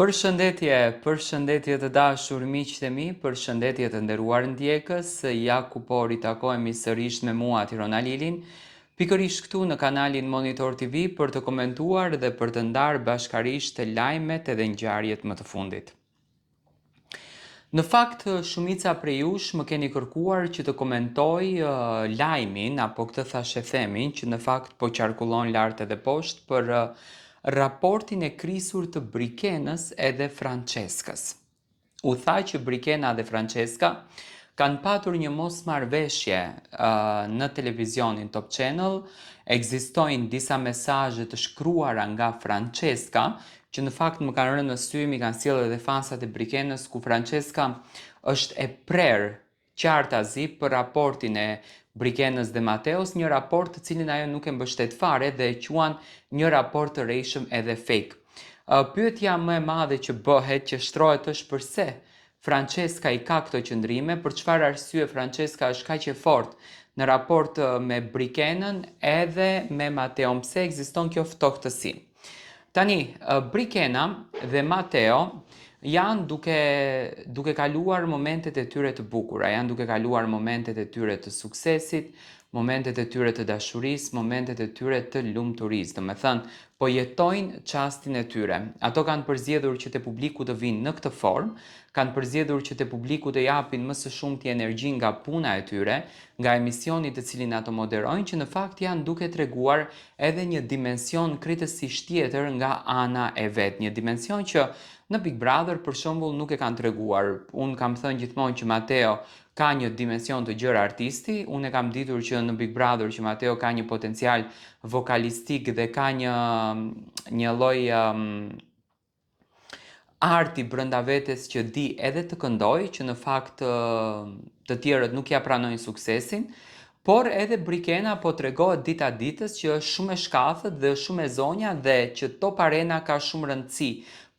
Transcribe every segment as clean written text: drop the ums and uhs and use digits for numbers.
Përshëndetje të dashur miqtë e mi, përshëndetje të nderuar ndjekës, ja ku po ritakohemi sërish me mua Tirona Lilin, pikërisht këtu në kanalin Monitor TV për të komentuar dhe për të ndarë bashkarisht lajmet edhe ngjarjet më të fundit. Në fakt, shumica prej jush më keni kërkuar që të komentoj lajmin, apo këtë thashe themin, që në fakt po qarkullon lart edhe poshtë për raportin e krisur të Brikenës edhe Franceskës. U tha që Brikena dhe Franceska kanë patur një mosmarrveshje në televizionin Top Channel, ekzistojnë disa mesazhe të shkruara nga Franceska, që në fakt më kanë rënë në sy, mi kanë sjellë edhe fansat e Brikenës, ku Franceska është e prerë qartazi për raportin e Brikenës dhe Mateos, një raport të cilin ajo nuk e mbështet fare dhe e quan një raport të rrejshëm edhe fake. Pyetja më e madhe që bëhet, që shtrohet është përse Franceska i ka këto qëndrime, për çfarë arsye Franceska është kaq e fortë në raport me Brikenën edhe me Mateo, pse ekziston kjo ftohtësi. Tani, Brikena dhe Mateo janë duke kaluar momentet e tyre të bukura, janë duke kaluar momentet e tyre të suksesit, momentet e tyre të dashurisë, momentet e tyre të lumturisë. Do me thënë, po jetojnë çastin e tyre. Ato kanë përzgjedhur që te publiku të vinë në këtë formë, kanë përzgjedhur që te publiku të japin më së shumti energji nga puna e tyre, nga emisioni të cilin ato moderojnë, që në fakt janë duke treguar edhe një dimension krejtësisht tjetër nga ana e vet, një dimension që në Big Brother për shembull nuk e kanë treguar. Unë kam thënë gjithmonë që Mateo ka një dimension të gjerë artisti, unë e kam ditur që në Big Brother që Mateo ka një potencial vokalistik dhe ka një lloj arti brenda vetes që di edhe të këndoj, që në fakt të tjerët nuk ja pranojnë suksesin, por edhe Brikena po tregohet dita ditës që është shumë e shkathët dhe shumë e zonja dhe që Top Arena ka shumë rëndësi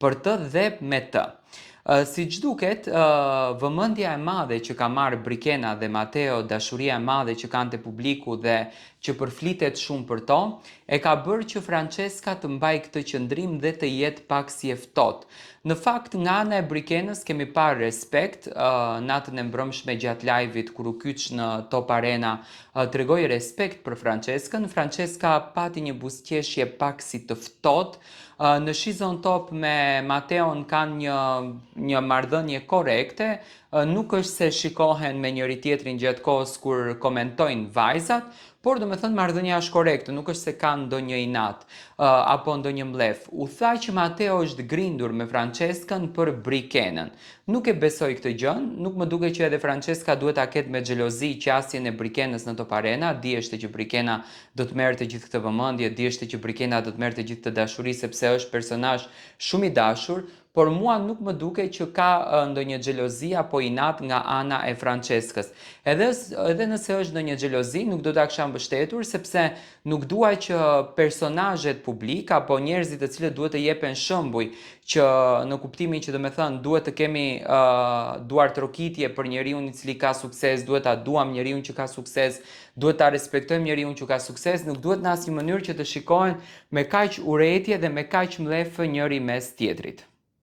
për të dhe me të. Siç duket, vëmendja e madhe që ka marrë Brikena dhe Mateo, dashuria e madhe që kanë te publiku dhe që përflitet shumë për to, e ka bërë që Franceska të mbajë këtë qëndrim dhe të jetë pak si e ftohtë. Në fakt, nga ana e Brikenës kemi parë respekt, natën e mbrëmshme gjatë live-it kur u kyç në Top Arena, tregoi respekt për Franceskën. Franceska pati një buzëqeshje pak si të ftohtë. Në Shizon Top me Mateon kanë një marrëdhënie korrekte, nuk është se shikohen me njëri tjetrin gjatë kohës kur komentojnë vajzat, por do me thënë marrëdhënia është korekte, nuk është se kanë ndonjë inat apo ndonjë mblef. U tha që Mateo është grindur me Franceskën për Brikenën. Nuk e besoj këtë gjën, nuk më duket që edhe Franceska duhet ta ketë me xhelozi qasjen e Brikenës në Top Arena, diheshte që Brikena do të merrte gjithë këtë vëmendje, diheshte që Brikena do të merrte gjithë këtë dashuri sepse është personazh shumë i dashur, por mua nuk më duket që ka ndonjë xhelozi apo inat nga ana e Franceskës. Edhe nëse është ndonjë xhelozi, nuk do ta kisha mbështetur sepse nuk dua që personazhet publik apo njerëzit të cilët duhet të jepen shembuj, që në kuptimin që do me thënë duhet të kemi duartrokitje për njeriu i cili ka sukses, duhet ta duam njeriu që ka sukses, duhet ta respektojmë njeriu që ka sukses, nuk duhet në asnjë mënyrë që të shikohen me kaq urrëtie dhe me kaq mlef njëri mes tjetrit.